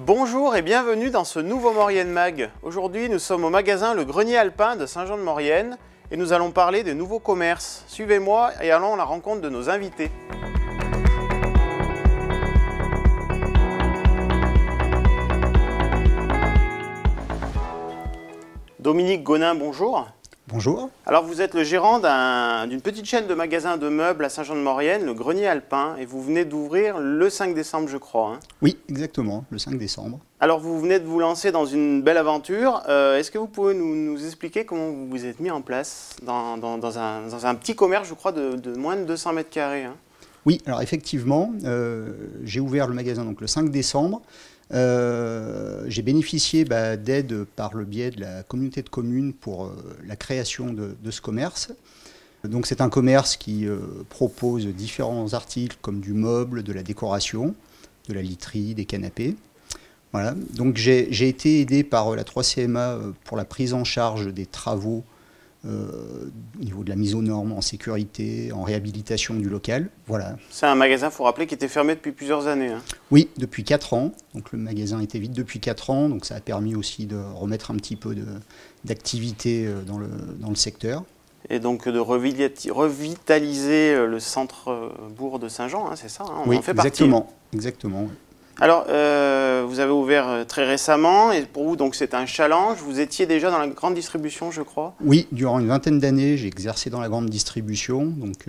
Bonjour et bienvenue dans ce nouveau Maurienne Mag. Aujourd'hui, nous sommes au magasin Le Grenier Alpin de Saint-Jean-de-Maurienne et nous allons parler des nouveaux commerces. Suivez-moi et allons à la rencontre de nos invités. Dominique Gonin, bonjour. Bonjour. Alors vous êtes le gérant d'une petite chaîne de magasins de meubles à Saint-Jean-de-Maurienne, le Grenier Alpin, et vous venez d'ouvrir le 5 décembre, je crois. Hein. Oui, exactement, le 5 décembre. Alors vous venez de vous lancer dans une belle aventure. Est-ce que vous pouvez nous expliquer comment vous vous êtes mis en place dans un petit commerce, je crois, de moins de 200 mètres carrés, hein? Oui, alors effectivement, j'ai ouvert le magasin donc, le 5 décembre. J'ai bénéficié d'aide par le biais de la communauté de communes pour la création de ce commerce. Donc c'est un commerce qui propose différents articles comme du meuble, de la décoration, de la literie, des canapés. Voilà. Donc j'ai été aidé par la 3CMA pour la prise en charge des travaux au niveau de la mise aux normes, en sécurité, en réhabilitation du local. Voilà. C'est un magasin, il faut rappeler, qui était fermé depuis plusieurs années. Hein. Oui, depuis 4 ans. Donc le magasin était vide depuis 4 ans, donc ça a permis aussi de remettre un petit peu d'activité dans le secteur. Et donc de revitaliser le centre-bourg de Saint-Jean, hein, c'est ça, hein, on oui, en fait exactement, partie. Exactement. Oui. Alors, vous avez ouvert très récemment, et pour vous, donc c'est un challenge. Vous étiez déjà dans la grande distribution, je crois? Oui, durant une vingtaine d'années, j'ai exercé dans la grande distribution. Donc,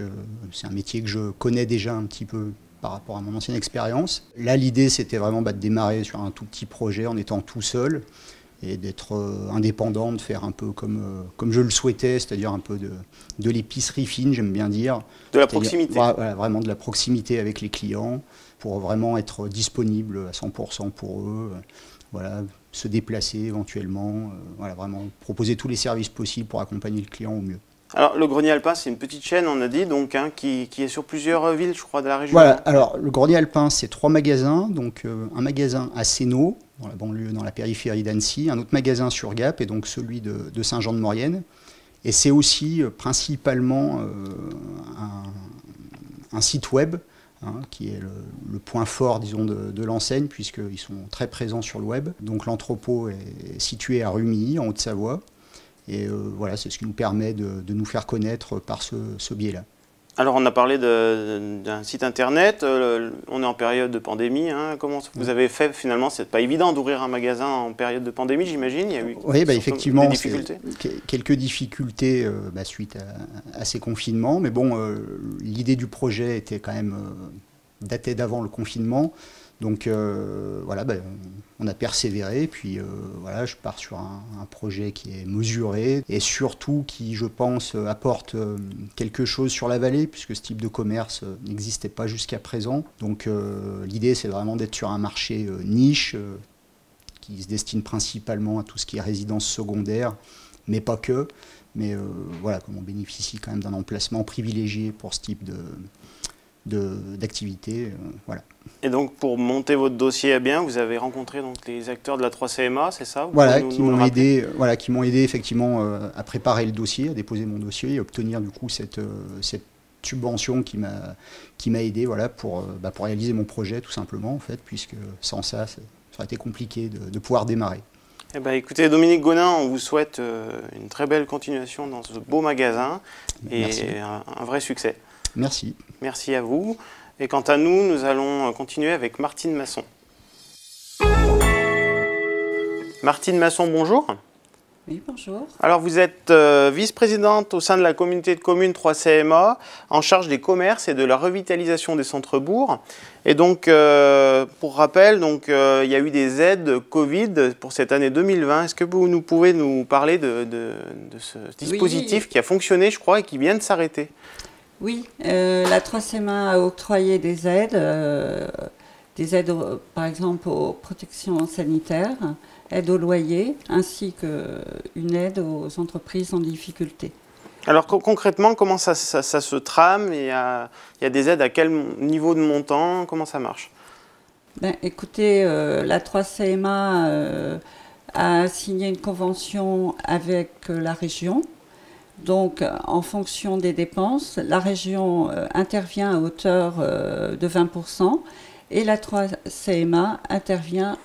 c'est un métier que je connais déjà un petit peu par rapport à mon ancienne expérience. Là, l'idée, c'était vraiment de démarrer sur un tout petit projet en étant tout seul et d'être indépendant, de faire un peu comme je le souhaitais, c'est-à-dire un peu de l'épicerie fine, j'aime bien dire. De la proximité. Voilà, vraiment de la proximité avec les clients, pour vraiment être disponible à 100% pour eux, voilà, se déplacer éventuellement, voilà, vraiment proposer tous les services possibles pour accompagner le client au mieux. Alors le Grenier Alpin, c'est une petite chaîne, on a dit, donc, hein, qui est sur plusieurs villes, je crois, de la région. Voilà, alors le Grenier Alpin, c'est 3 magasins, donc un magasin à Sénaux, dans la banlieue, dans la périphérie d'Annecy, un autre magasin sur Gap, et donc celui de Saint-Jean-de-Maurienne. Et c'est aussi principalement un site web, hein, qui est le point fort, disons, de l'enseigne, puisqu'ils sont très présents sur le web. Donc l'entrepôt est situé à Rumilly, en Haute-Savoie. Et voilà, c'est ce qui nous permet de nous faire connaître par ce biais-là. Alors on a parlé d'un site internet, on est en période de pandémie, hein. Comment vous avez fait finalement? C'est pas évident d'ouvrir un magasin en période de pandémie, j'imagine. Il y a eu effectivement, des difficultés. Quelques difficultés suite à ces confinements, mais bon, l'idée du projet était quand même datée d'avant le confinement. Donc voilà, on a persévéré, puis voilà, je pars sur un projet qui est mesuré et surtout qui, je pense, apporte quelque chose sur la vallée, puisque ce type de commerce n'existait pas jusqu'à présent. Donc l'idée, c'est vraiment d'être sur un marché niche qui se destine principalement à tout ce qui est résidence secondaire, mais pas que. Mais voilà, comme on bénéficie quand même d'un emplacement privilégié pour ce type d'activité, voilà. Et donc pour monter votre dossier à bien, vous avez rencontré donc les acteurs de la 3CMA, c'est ça? Voilà, qui m'ont aidé effectivement à préparer le dossier, à déposer mon dossier et obtenir du coup cette subvention qui m'a aidé, voilà, pour réaliser mon projet tout simplement, en fait, puisque sans ça, ça aurait été compliqué de pouvoir démarrer. Eh ben, écoutez, Dominique Gonin, on vous souhaite une très belle continuation dans ce beau magasin et un vrai succès. Merci. Merci à vous. Et quant à nous, nous allons continuer avec Martine Masson. Martine Masson, bonjour. Oui, bonjour. Alors vous êtes vice-présidente au sein de la communauté de communes 3CMA, en charge des commerces et de la revitalisation des centres-bourgs. Et donc, pour rappel, il y a eu des aides Covid pour cette année 2020. Est-ce que vous pouvez nous parler de ce dispositif qui a fonctionné, je crois, et qui vient de s'arrêter? Oui, la 3CMA a octroyé des aides par exemple aux protections sanitaires, aide au loyer, ainsi qu'une aide aux entreprises en difficulté. Alors concrètement, comment ça se trame? Il y a des aides à quel niveau de montant? Comment ça marche? Écoutez, la 3CMA a signé une convention avec la région. Donc, en fonction des dépenses, la région intervient à hauteur de 20% et la 3CMA intervient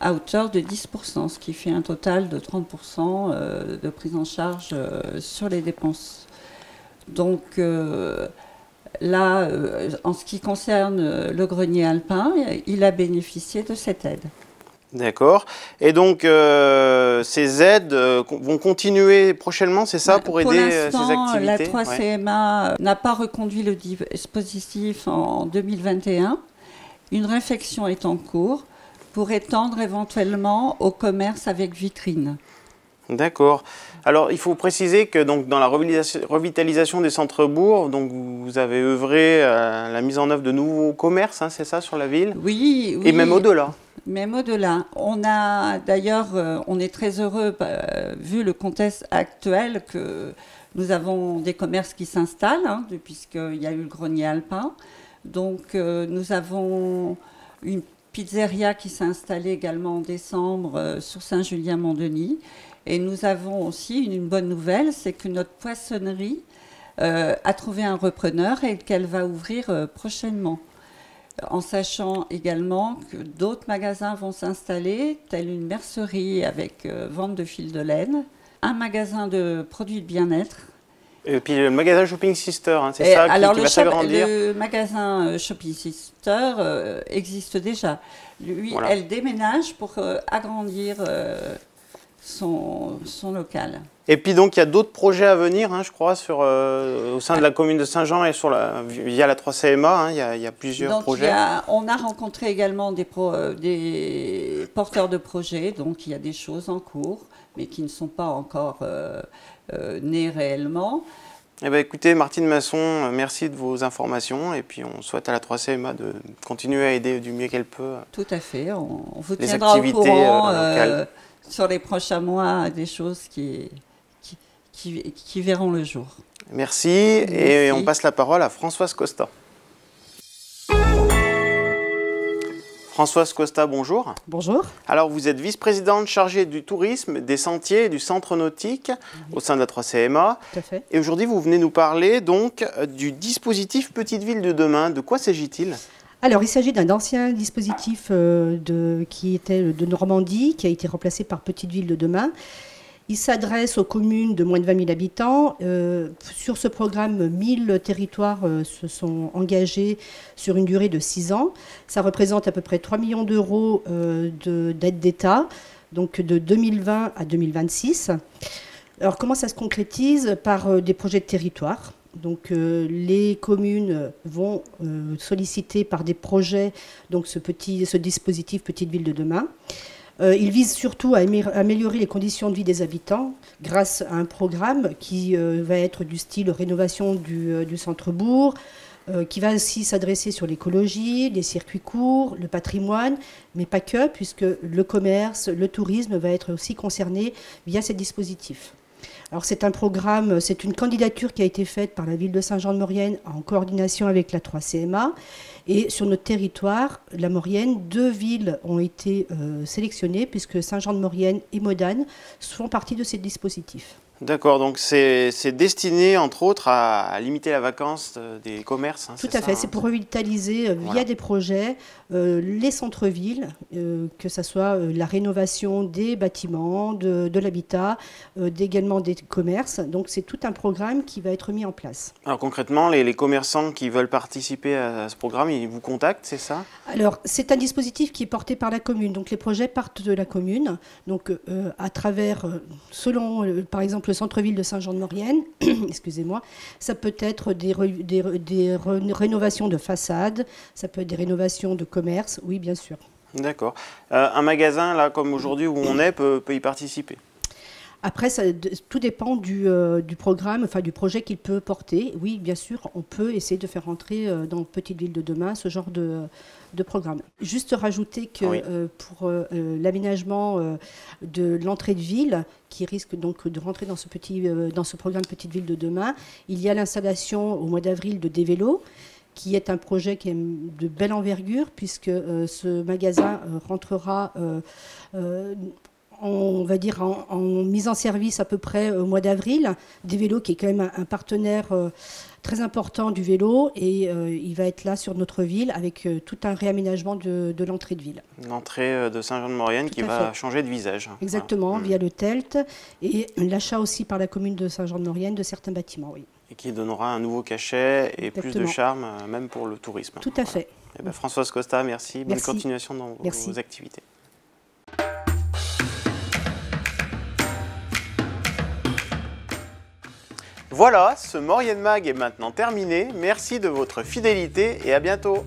à hauteur de 10%, ce qui fait un total de 30% de prise en charge sur les dépenses. Donc là, en ce qui concerne le grenier alpin, il a bénéficié de cette aide. D'accord. Et donc, ces aides vont continuer prochainement, c'est ça, pour aider ces activités? La 3CMA n'a pas reconduit le dispositif en 2021. Une réflexion est en cours pour étendre éventuellement au commerce avec vitrine. D'accord. Alors, il faut préciser que donc, dans la revitalisation des centres-bourgs, donc, vous avez œuvré à la mise en œuvre de nouveaux commerces, hein, c'est ça, sur la ville? Oui, oui. Et même au-delà. Même au-delà. On a d'ailleurs, on est très heureux, vu le contexte actuel, que nous avons des commerces qui s'installent, hein, puisqu'il y a eu le grenier alpin. Donc, nous avons une pizzeria qui s'est installée également en décembre sur Saint-Julien-Mont-Denis. Et nous avons aussi une bonne nouvelle, c'est que notre poissonnerie a trouvé un repreneur et qu'elle va ouvrir prochainement. En sachant également que d'autres magasins vont s'installer, telle une mercerie avec vente de fil de laine, un magasin de produits de bien-être. Et puis le magasin Shopping Sister, hein, c'est ça qui va s'agrandir. Le magasin Shopping Sister existe déjà. Lui, voilà. Elle déménage pour agrandir son local. Et puis donc il y a d'autres projets à venir, hein, je crois, au sein de la commune de Saint-Jean et via la 3CMA, hein, il y a plusieurs projets. On a rencontré également des porteurs de projets, donc il y a des choses en cours, mais qui ne sont pas encore nées réellement. Eh bien, écoutez, Martine Masson, merci de vos informations et puis on souhaite à la 3CMA de continuer à aider du mieux qu'elle peut. Tout à fait, on vous tiendra au courant sur les prochains mois des choses qui verront le jour. Merci. Et on passe la parole à Françoise Costa. Françoise Costa, bonjour. Bonjour. Alors, vous êtes vice-présidente chargée du tourisme, des sentiers et du centre nautique au sein de la 3CMA. Tout à fait. Et aujourd'hui, vous venez nous parler donc du dispositif Petite Ville de demain. De quoi s'agit-il ? Alors, il s'agit d'un ancien dispositif qui était de Normandie, qui a été remplacé par Petite Ville de demain. Il s'adresse aux communes de moins de 20 000 habitants. Sur ce programme, 1000 territoires se sont engagés sur une durée de 6 ans. Ça représente à peu près 3 millions d'euros d'aide d'État, donc de 2020 à 2026. Alors, comment ça se concrétise? Par des projets de territoire. Donc, les communes vont solliciter par des projets donc ce dispositif Petite Ville de demain. Il vise surtout à améliorer les conditions de vie des habitants grâce à un programme qui va être du style rénovation du centre-bourg, qui va aussi s'adresser sur l'écologie, les circuits courts, le patrimoine, mais pas que, puisque le commerce, le tourisme va être aussi concerné via ces dispositifs. Alors c'est un programme, c'est une candidature qui a été faite par la ville de Saint-Jean-de-Maurienne en coordination avec la 3CMA. Et sur notre territoire, la Maurienne, 2 villes ont été sélectionnées puisque Saint-Jean-de-Maurienne et Modane font partie de ces dispositifs. D'accord, donc c'est destiné entre autres à limiter la vacance des commerces. Hein, tout à fait, c'est pour revitaliser via des projets les centres-villes, que ce soit la rénovation des bâtiments, de l'habitat, également des commerces. Donc c'est tout un programme qui va être mis en place. Alors concrètement, les commerçants qui veulent participer à ce programme, ils vous contactent, c'est ça? Alors c'est un dispositif qui est porté par la commune. Donc les projets partent de la commune, donc à travers, selon par exemple le centre-ville de Saint-Jean-de-Maurienne, excusez-moi, ça peut être des rénovations de façades, ça peut être des rénovations de commerce, oui bien sûr. D'accord. Un magasin, là, comme aujourd'hui où on est, peut y participer? Après, tout dépend du programme, enfin du projet qu'il peut porter. Oui, bien sûr, on peut essayer de faire entrer dans Petite Ville de demain ce genre de programme. Juste rajouter que oui. Pour l'aménagement de l'entrée de ville, qui risque donc de rentrer dans ce programme Petite Ville de demain, il y a l'installation au mois d'avril de des vélos, qui est un projet qui est de belle envergure, puisque ce magasin rentrera on va dire, en mise en service à peu près au mois d'avril. Des vélos qui est quand même un partenaire très important du vélo et il va être là sur notre ville avec tout un réaménagement de l'entrée de ville. L'entrée de Saint-Jean-de-Maurienne qui va changer de visage. Exactement, via le TELT et l'achat aussi par la commune de Saint-Jean-de-Maurienne de certains bâtiments, oui. Et qui donnera un nouveau cachet et plus de charme, même pour le tourisme. Tout à fait. Et Françoise Costa, merci. Bonne continuation dans vos activités. Voilà, ce Maurienne Mag est maintenant terminé. Merci de votre fidélité et à bientôt.